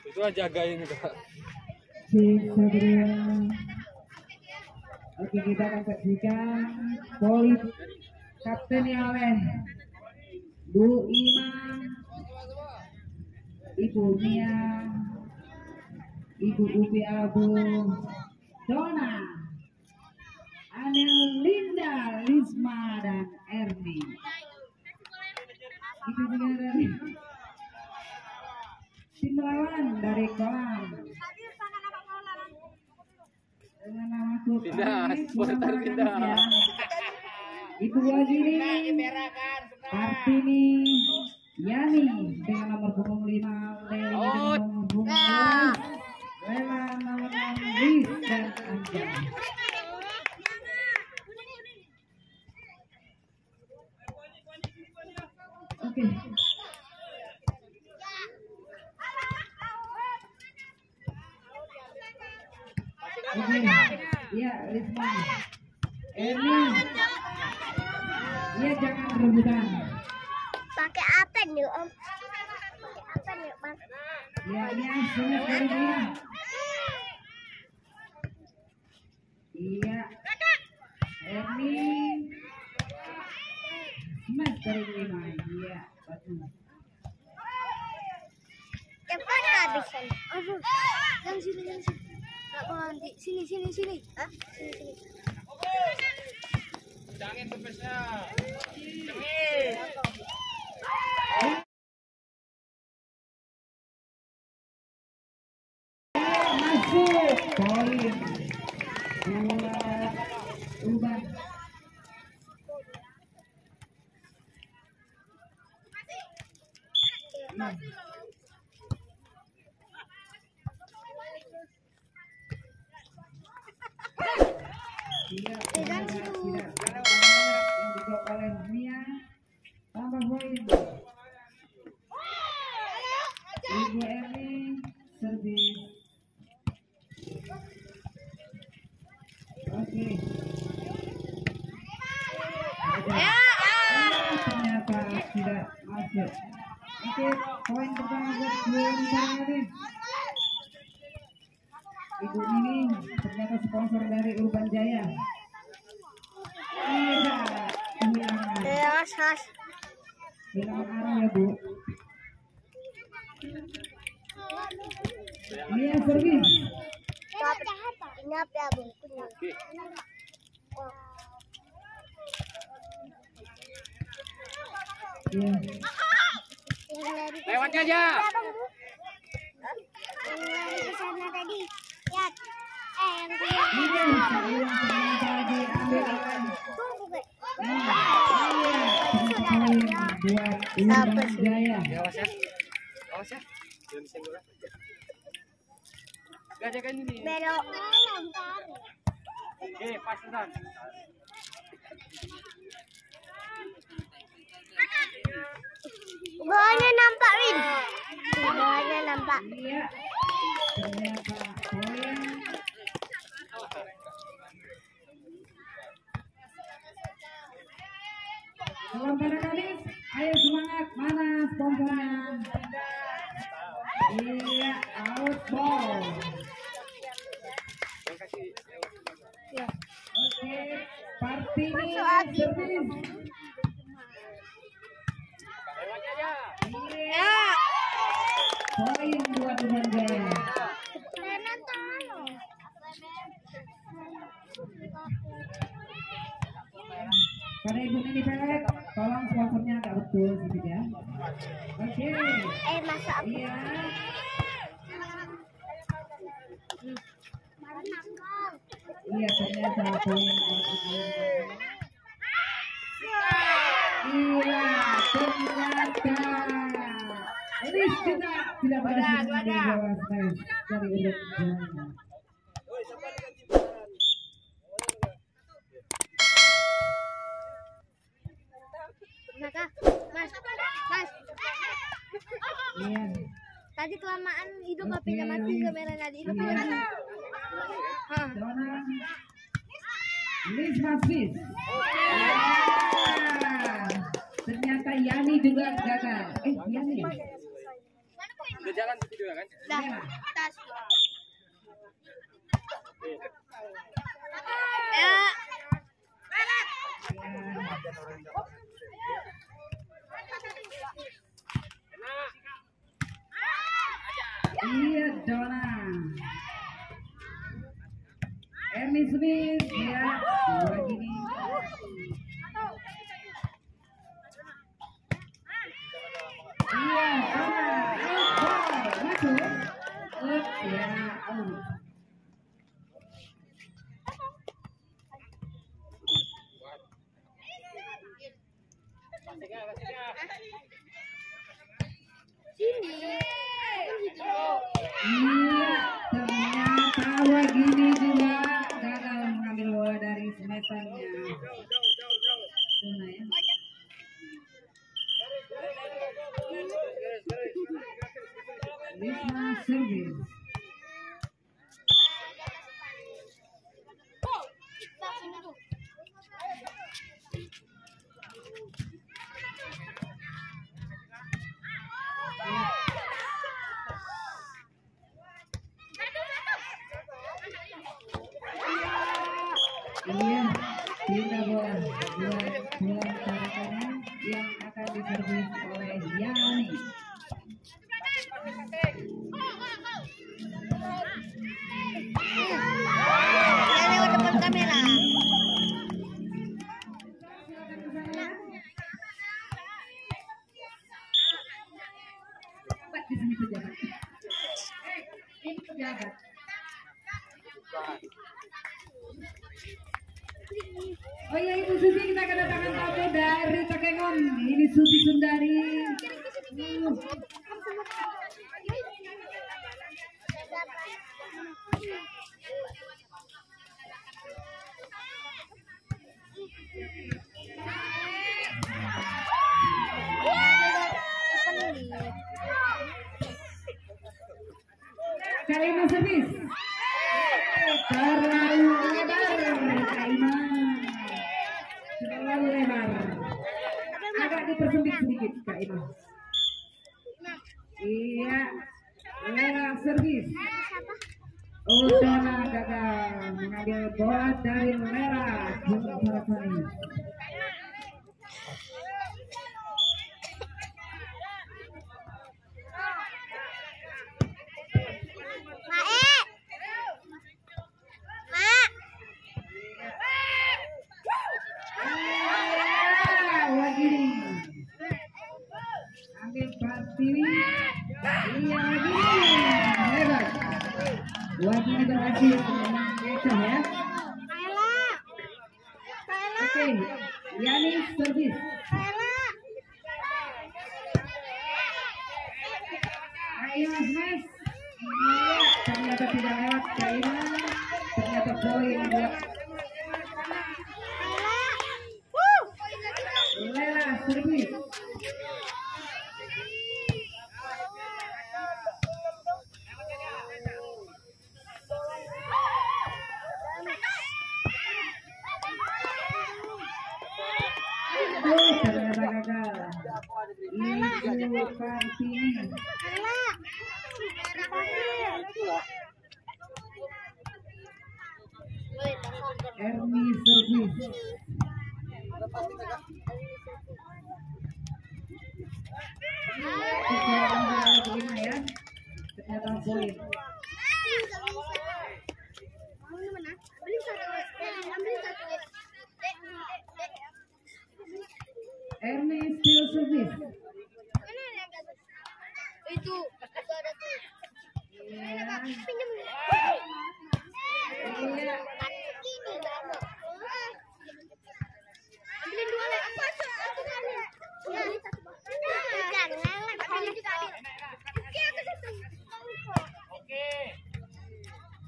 Itu aja jagain Kak. Oke, kita akan saksikan poin kapten oleh Bu Iman, Ibu Mia, Ibu Upi Abu, Dona, Anel Linda, Lisma, dan Erni. Itu juga dari tim lawan dari Kolam. Dengan nama klub pindah. Ibu Wajiri, Kartini, Yani dengan nomor punggung 5, Leli dengan nomor punggung 6, Lela nomor 6, Lis dan Anja. Oke. Ya, Risma. Ini. Ya, jangan rebutan. Pakai apa nih Om? Pakai apa nih Mas? Ya, sulit dari dia. Iya. Ini. Smash dari lima. Iya, bagus. Cepat habisan. Aduh, yang sini. Nggak berhenti. Sini. Hah? Sini. Jangan tepesnya. Masuk poin buat Uban. Tidak yang dijawab oleh Mia, tambah poin. Ibu Emi servis. Oke. Ternyata tidak masuk. Oke, poin pertama buat Buan. Ibu ini ternyata sponsor dari Urban Jaya. Iya, hilang arah ya Bu. Mia servis. Ini apa ya Bu? Iya. Lewat aja. Yang lari ke sana tadi. Lihat. Yang Ini ternyata diambil oleh buat Urban Jaya. Awas ya. Jangan disenggol. Gak ada kan ini. belok. Oke, pas Tan. Bawahnya nampak, Win. Bawahnya nampak. Iya. Ternyata poin. Salam pada Kadis. Ayo semangat. Mana sponsornya? Iya, out ball. Ya. Oke, Partini servis. Iya. Poin buat Urban Jaya. Pada Ibu Nini Pelet, tolong sponsornya agak betul sedikit ya. Oke. Masak. Iya. Iya, ternyata poin. Iya, ternyata. Ini juga tidak berhasil dari bawah stage dari Urban Jaya. Mas. Iya. Tadi kelamaan hidup HP-nya mati, kamera nggak dihidupin. Dona Lisma Fis. Ternyata Yani juga gagal. Yani. Udah jalan video kan? Dah, Merah. tas. Ya. Iya, Dona. Ernie Smith ya, dua gini. Iya, Dona. Masuk. Ya, out. Sini. Iya, ternyata Wagini juga gagal mengambil bola dari smetannya. Dona ya. Risma service. Sini tuh. Iya, pindah bola bola tarikannya yang akan diservis oleh Yani. Ya, lewat depan kamera. Cepat di sini pejabat. Ini pejabat. Oh iya, Ibu Susi, kita kedatangan tamu dari Takengon. Ini Susi Sundari. Karima servis. Terlalu lebar, Karima. Terlalu lebar. Agak dipersempit sedikit, Karima. Iya. Lela servis. Udana gagal mengambil bola dari Lela. Wagiri ambil Partini. Iya, Wagiri hebat. Wagiri berhasil mengecoh ya. Oke, Yani servis. Ayo Mas. Iya, ternyata tidak lewat Kaina. Ternyata poin buat Lela servis. Ternyata gagal. Itu Partini. Ernie servis. Ya, ternyata poin. Ernie still servis. Itu ada tuh. Iya. Pinjam. Iya. Ini ambilin dua lagi. Aku kali. Ya. Jangan lah. Ambilin juga adil. Oke, aku satu. Oke.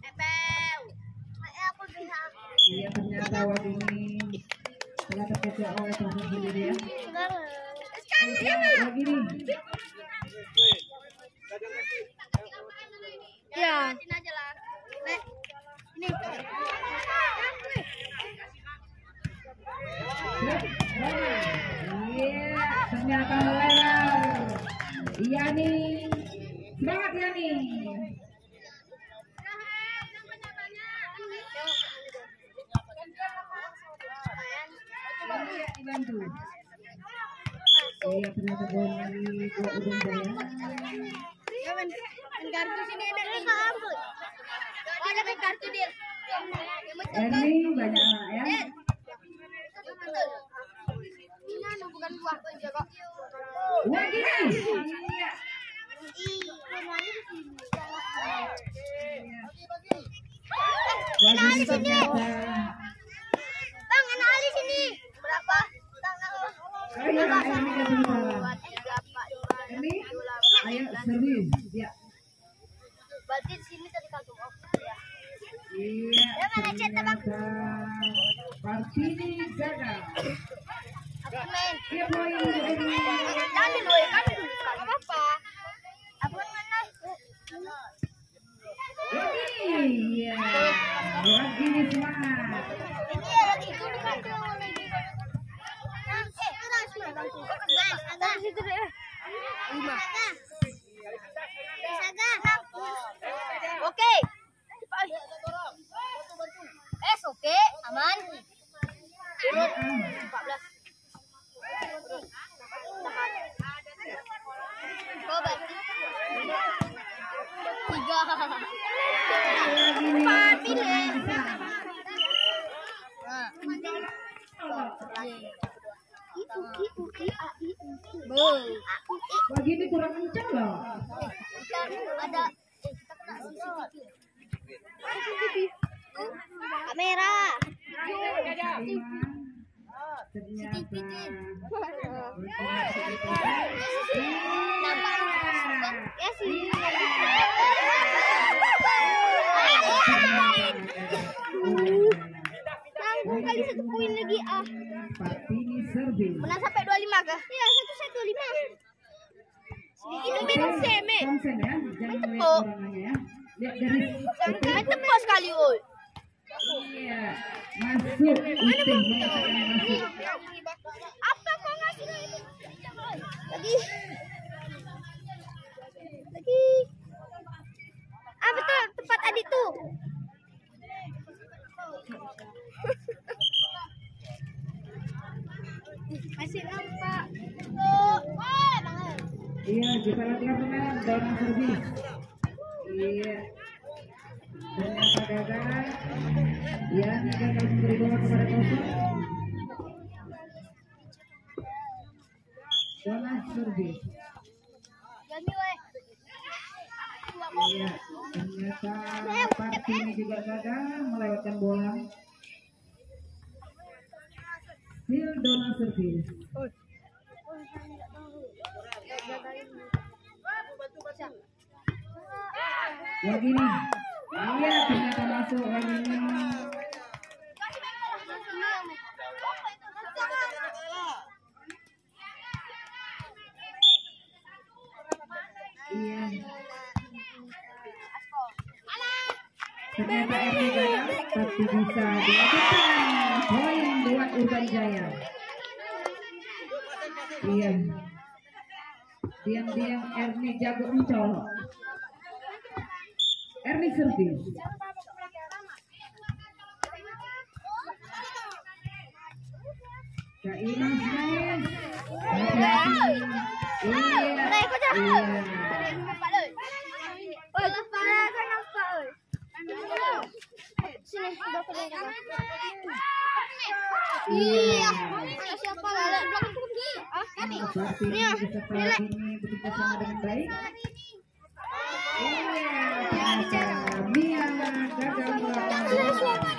Epel. Aku bisa. Iya, ternyata Wagini telah terkecoh oleh proses sendiri ya. Wagini. Ya. Aja lah. Ini. Iya, ternyata lebar. Yani Semangat Yani. Iya, dibantu. Iya, ternyata bola dari Dua Udang Jaya. Kartu sini ada nih. Ada kan kartu dia. Erni banyak anak ya. Ini bukan buah jago. Wah gini. Iya. Bang, Bagi sini. Bang, anak Ali sini. Berapa? Ayo, ini kan sementara. Ini, ayo servis. Ya. Berarti di sini tadi kartu off. Ya. Iya. Ternyata Partini gagal. Aku main. Iya poin untuk Erni. Jangan dulu ya, kami dulu. Enggak apa-apa. Aku mana? Wah iya. Wah gini semangat. Ini ya lagi itu di kartu lagi. Terus bantu. Ada situ deh. 5. Oke. Oke, aman. 14. Coba. 3. Pilih. Wah gini kurang kencang loh. Ada kita kena CCTV. Kamera. Nampak ya sih. Nanggung kali 1 poin lagi ah. Partini servis. Menang sampai 25 kah? Iya, 1-1-5. Ini minum seme. Konsen ya, jangan lihat tepuk. orangnya ya. Lihat dari Main tepuk sekali, oi. iya masuk Uting mengatakan masuk. Apa kau ngasih ini? Lagi. Ah betul, tempat adik tuh. Masih nampak. Iya kita latihan pemain dorong servis. Iya ternyata gagal. Ya gagal memberi bola kepada kosong. Dorong servis. Iya ternyata Partini juga gagal melewatkan bola. Still donor servis. Ya gini. Iya ternyata masuk lagi ini. Iya. Ternyata Erni gagal, tapi bisa dilakukan poin buat Urban Jaya. Iya. Diam-diam Erni jago mencolok. Erni servis. Kak Imam Smash. Hati-hati. Iya. Sini, iya. Siapa lele belakang pergi? Partini setelah ini bekerja sama dengan baik. Iya, ternyata Mia gagal melawan.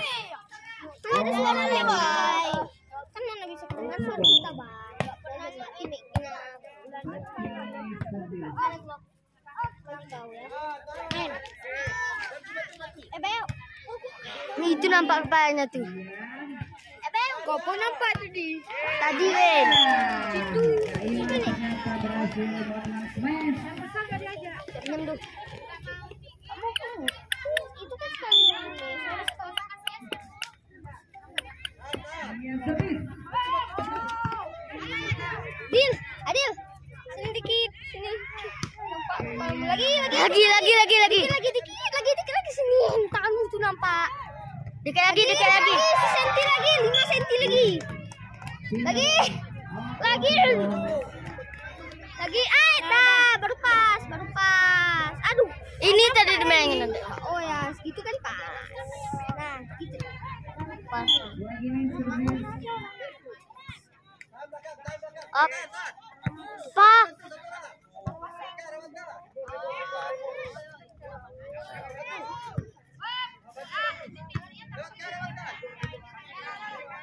Ada suara lebay. Kan mana bisa kedengar suara kita, Bang. Ini. Bel. Itu nampak kepalanya tuh. Bel. Kau pun nampak tadi. Tadi, Ben. Itu. Ternyata berhasil menang smash. Minum tuh. Itu kan sekali. Iya, servis. Adil. Sini dikit. Sini. Nampak kepala lagi. dikit lagi sini. Tanganmu tuh nampak. Dikit lagi. 5 senti lagi, 5 senti lagi. Lagi, baru pas. Aduh, ini tadi dimainin. Oh ya, segitu kan pas. Nah, gitu. Pas. Up. Pak.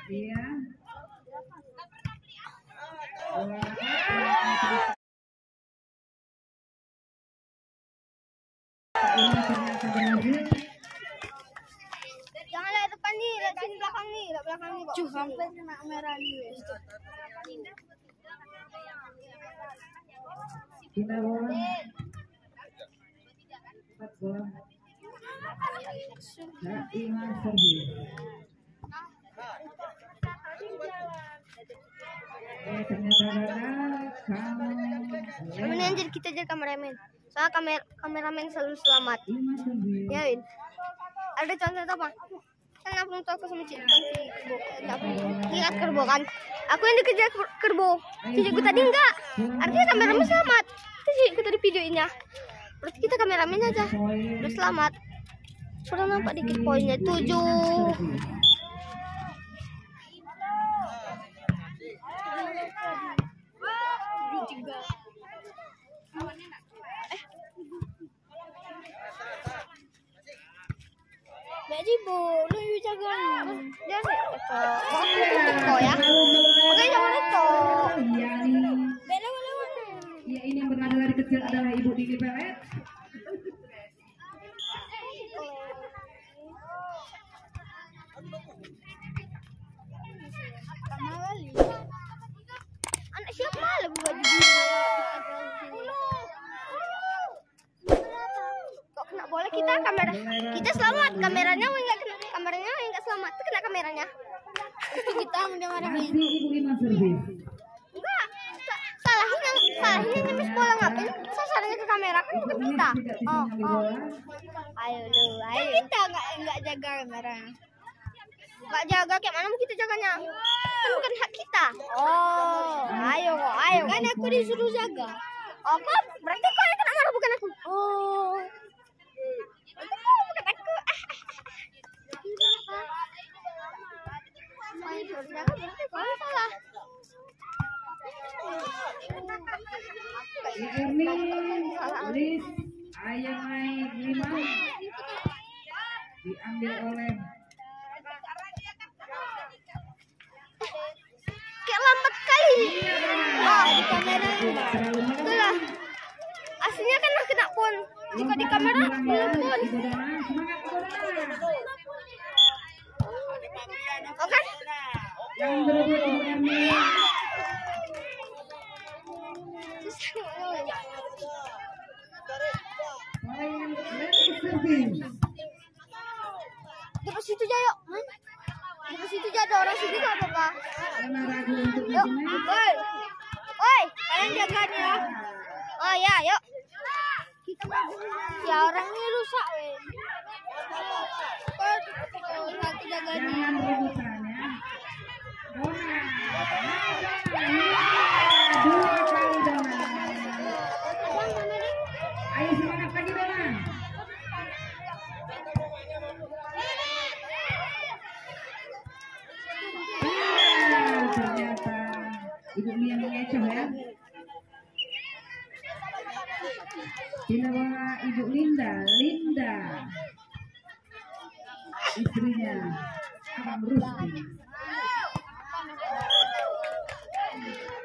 Iya. Jangan lihat depan nih, lihat sini belakang nih, kok. Sampai kena merah nih. Kita bola. 4 bola. Ima servis. Ternyata Mendingan jadi kita jadi kameramen. Soalnya kameramen selalu selamat. Ya, Win. Ada contoh apa? Kan aku nonton aku sama Cik lihat kerbau kan. Aku yang dikejar kerbau. Cikgu tadi enggak. Artinya kameramen selamat. Itu cikgu tadi videonya. Berarti kita kameramen aja. Udah selamat. Sudah nampak dikit poinnya 7. Jadi boleh jaga. Dia kok ya. Oke, jangan itu. Beda. Ya, ini yang berada dari kecil adalah Ibu Dini Pelet. Anak siapa lagi baju kok kena bola kita selamat, kameranya enggak kena, selamat, itu kena kameranya. Itu kita Masih Ibu Ima servis. enggak salahnya nyemis bola ngapain sasarannya ke kamera kan bukan kita. Ayo kita enggak jaga kamera. Enggak jaga, kayak mana mau kita jaganya? Kan bukan hak kita. Ayo. Kan aku disuruh jaga. Kok berarti kau yang kena marah bukan aku. Berarti kau bukan aku. Main disuruh jaga berarti kau yang salah. Erni, Lis, ayam naik 5. Diambil oleh Kayak lambat kali. Di kamera itulah. Aslinya kan kena pon. Jika di kamera belum pon. Oke. Yang berebut Ibu Erni. Dekat situ aja yuk. Dekat situ aja, ada orang situ enggak apa-apa. Karena ragu untuk Yuk. main. Oi, kalian jagain ya. Oh ya, yuk. Ya orang ini rusak, weh. Kau satu jagain. Jangan rebutan ya. Dona. Dua kali Dona. Ayo semangat lagi Dona. Ternyata Ibu Mia mengecoh ya. Bila bawa Ibu Linda, istrinya Abang Rusdi.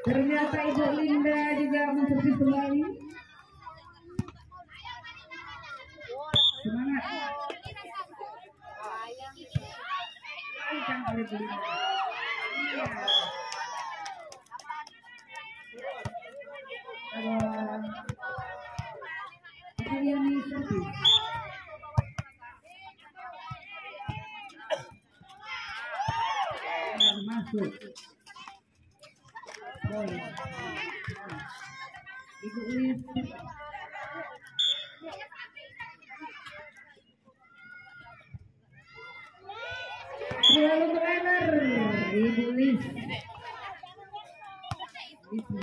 Ternyata Ibu Linda juga menservis kembali. Semangat. Kencang oleh Bu Linda. Ini servis. Masuk. Boy. Ibu Lis. Ibu Lis. Itu.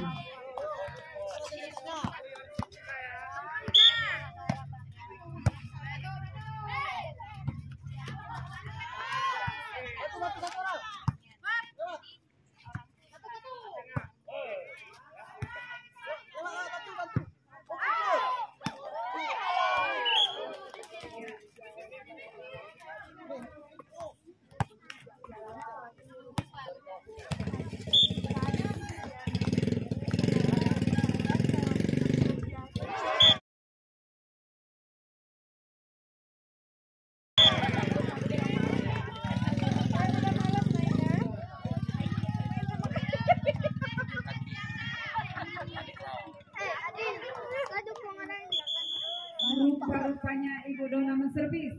Rupa-rupanya Ibu Dona menservis.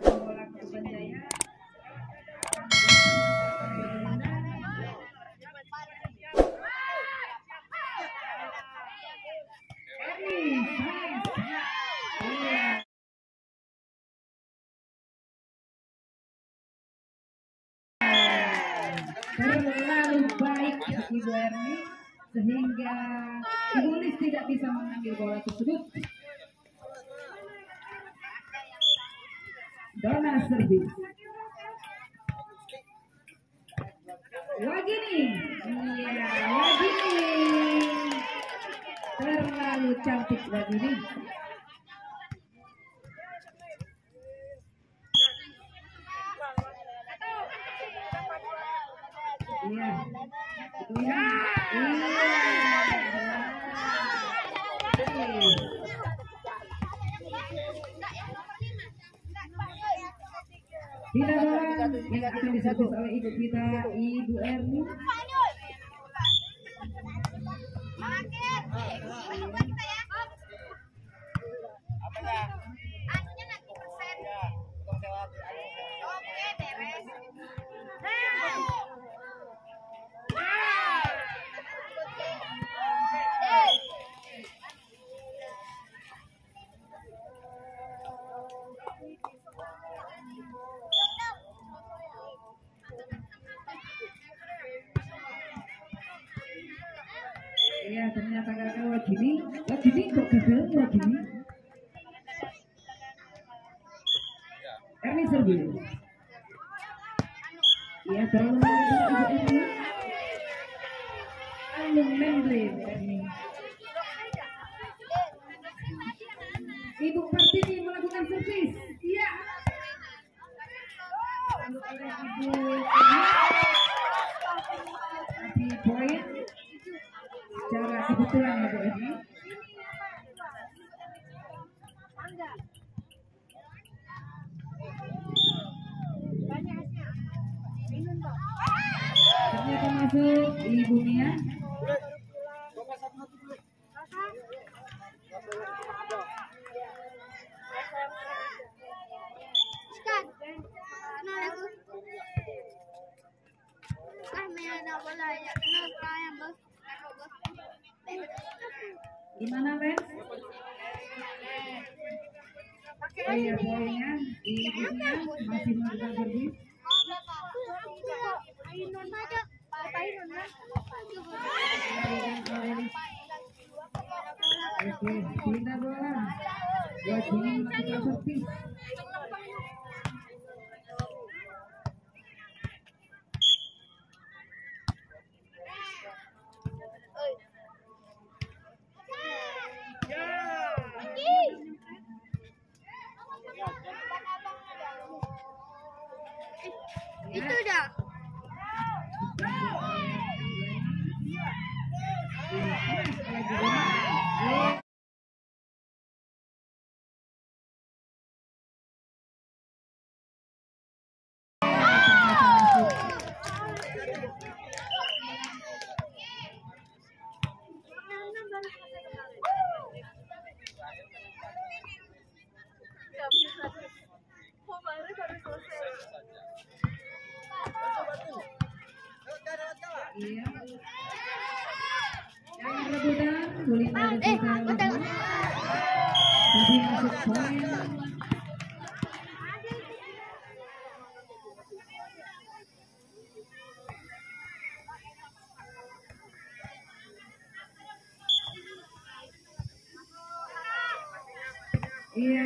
Bola ke Banjaya. Terlalu baik Ibu Erni sehingga Ibu Lis tidak bisa mengambil bola tersebut. Dona servis. Lagi nih, iya lagi nih. Terlalu cantik lagi nih. Iya. Iya. Tidak bola yang akan diservis oleh ibu kita, Ibu Erni. Ya ternyata gagal Wagini kok gagal Wagini. Erni servis. Ya terlalu banyak Erni. Anu membrane Erni. Ibu Pertiwi melakukan servis. Iya. Ibu tapi poin secara kebetulan ya Bu Erni. Ternyata masuk Ibu Nia. Gimana Len? Oh iya poinnya Ibu Nia masih melakukan servis. Oke, pindah bola. Wagini melakukan servis. Itu dah. Iya. Yang rebutan, kulit rebutan. poin. Iya.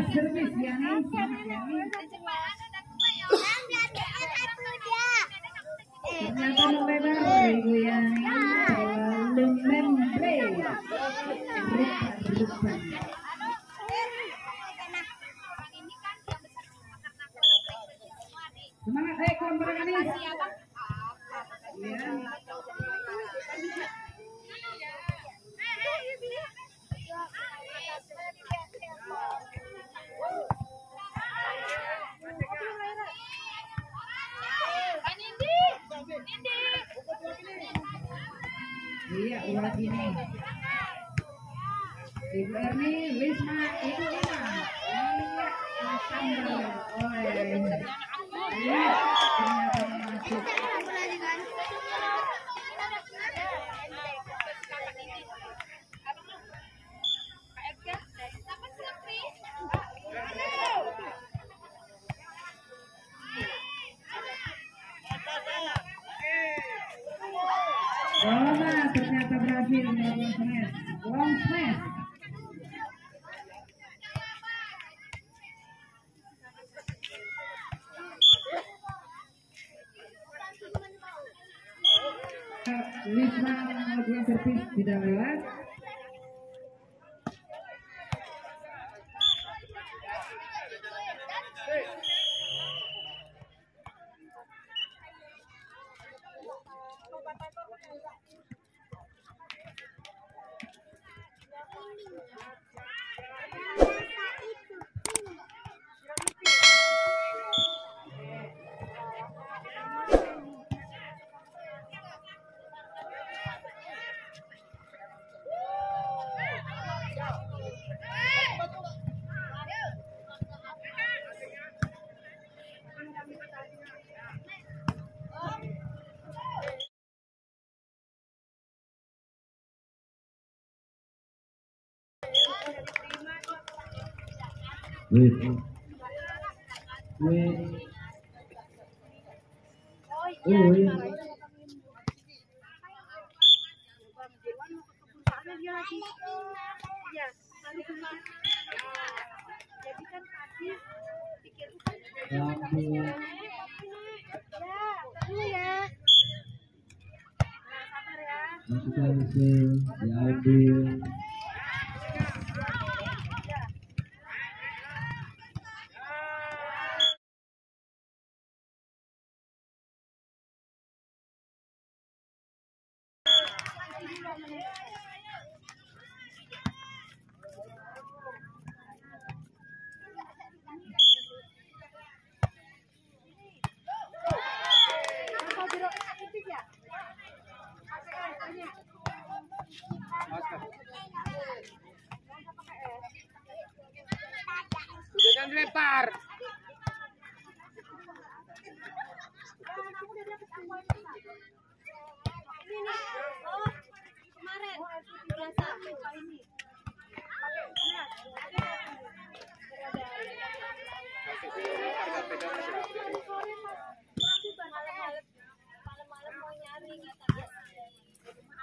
Servis Yani, ternyata lebar Ibu Yani belum memplay. Semangat kelompok Ganis. Iya, ulat ini. Ibu Erni, Wisma, Ibu Ina. Iya, Sandra. Iya, ternyata masuk. Bola ternyata berhasil melakukan smash. Long smash. Wisma melakukan servis tidak lewat. Jangan dilempar.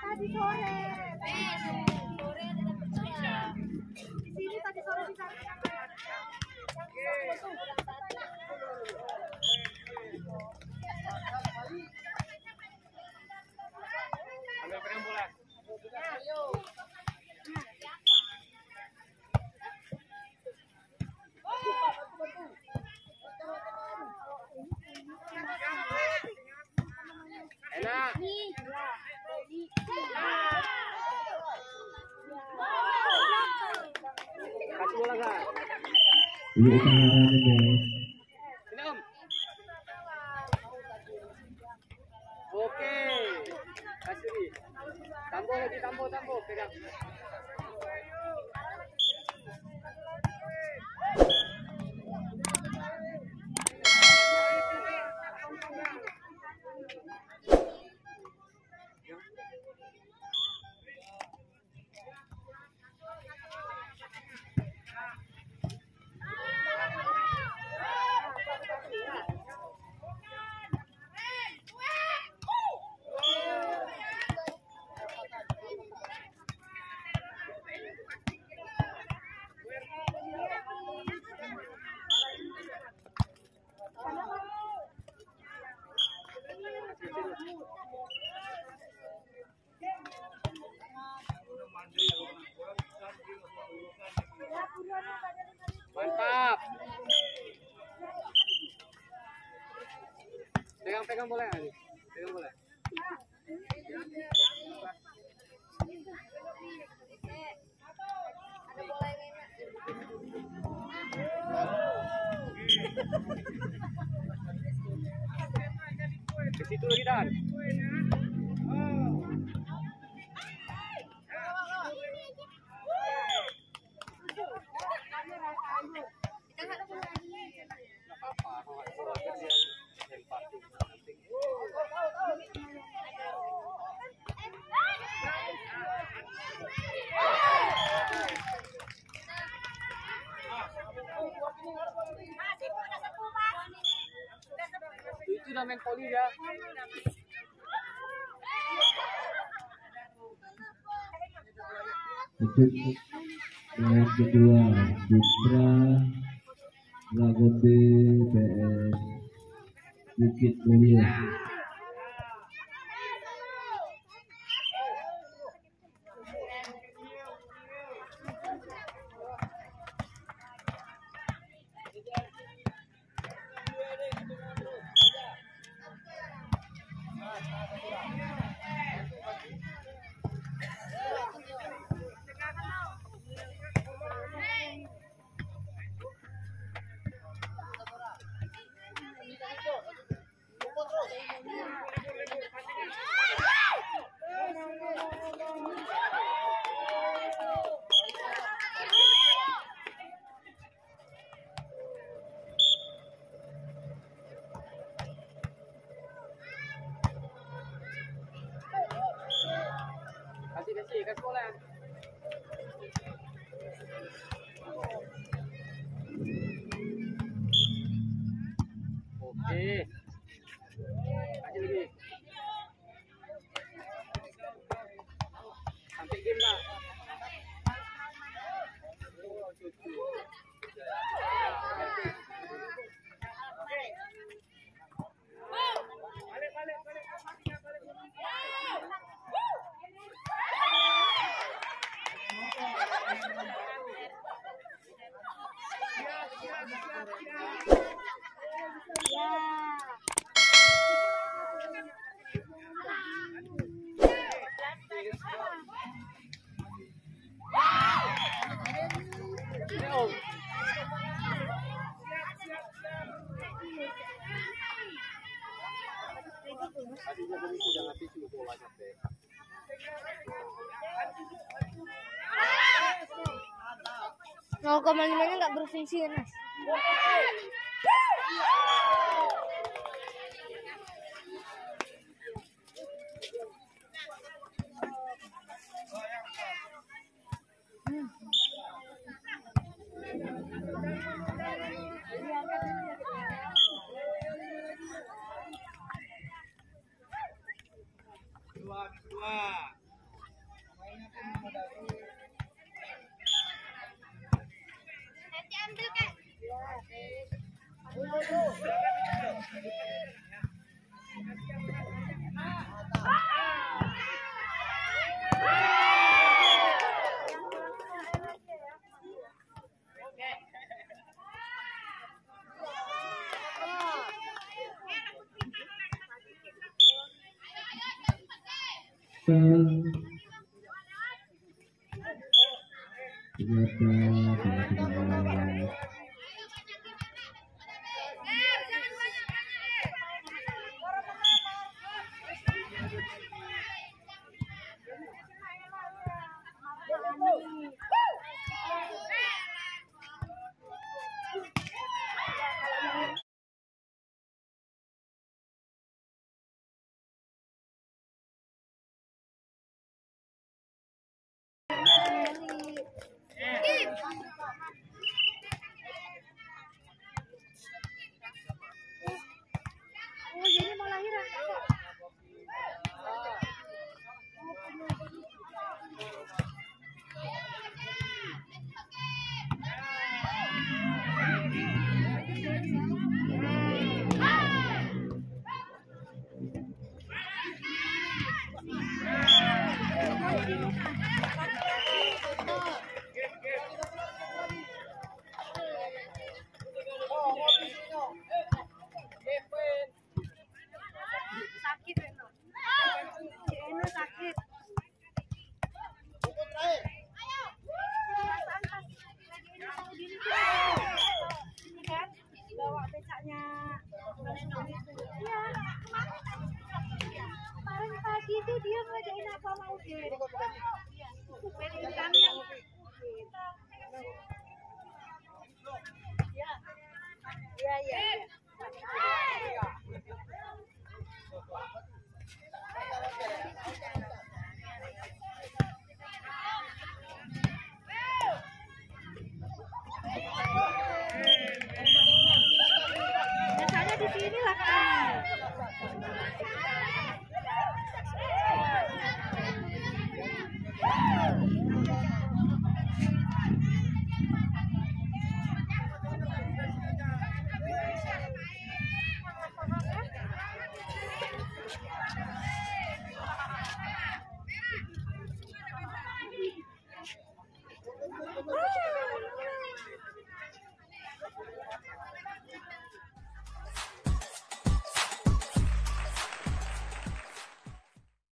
Tadi sore. Sore ada dapat saya. Di sini tadi sore di sana. Ambil pedang bola. Enak. Kasih bola kan? Ini usahakan guys. Ini Om. Oke. Sambo, pegang. Mantap. Pegang boleh nggak nih? Pegang boleh. Ke situ lagi Dan. Itu udah main poli ya. Untuk leg kedua Putra Lagote PS Bukit Mulia. Kasih bola. Oke. Kasih lagi. Sampai game lah. Nol koma limanya nggak berfungsi kan Mas?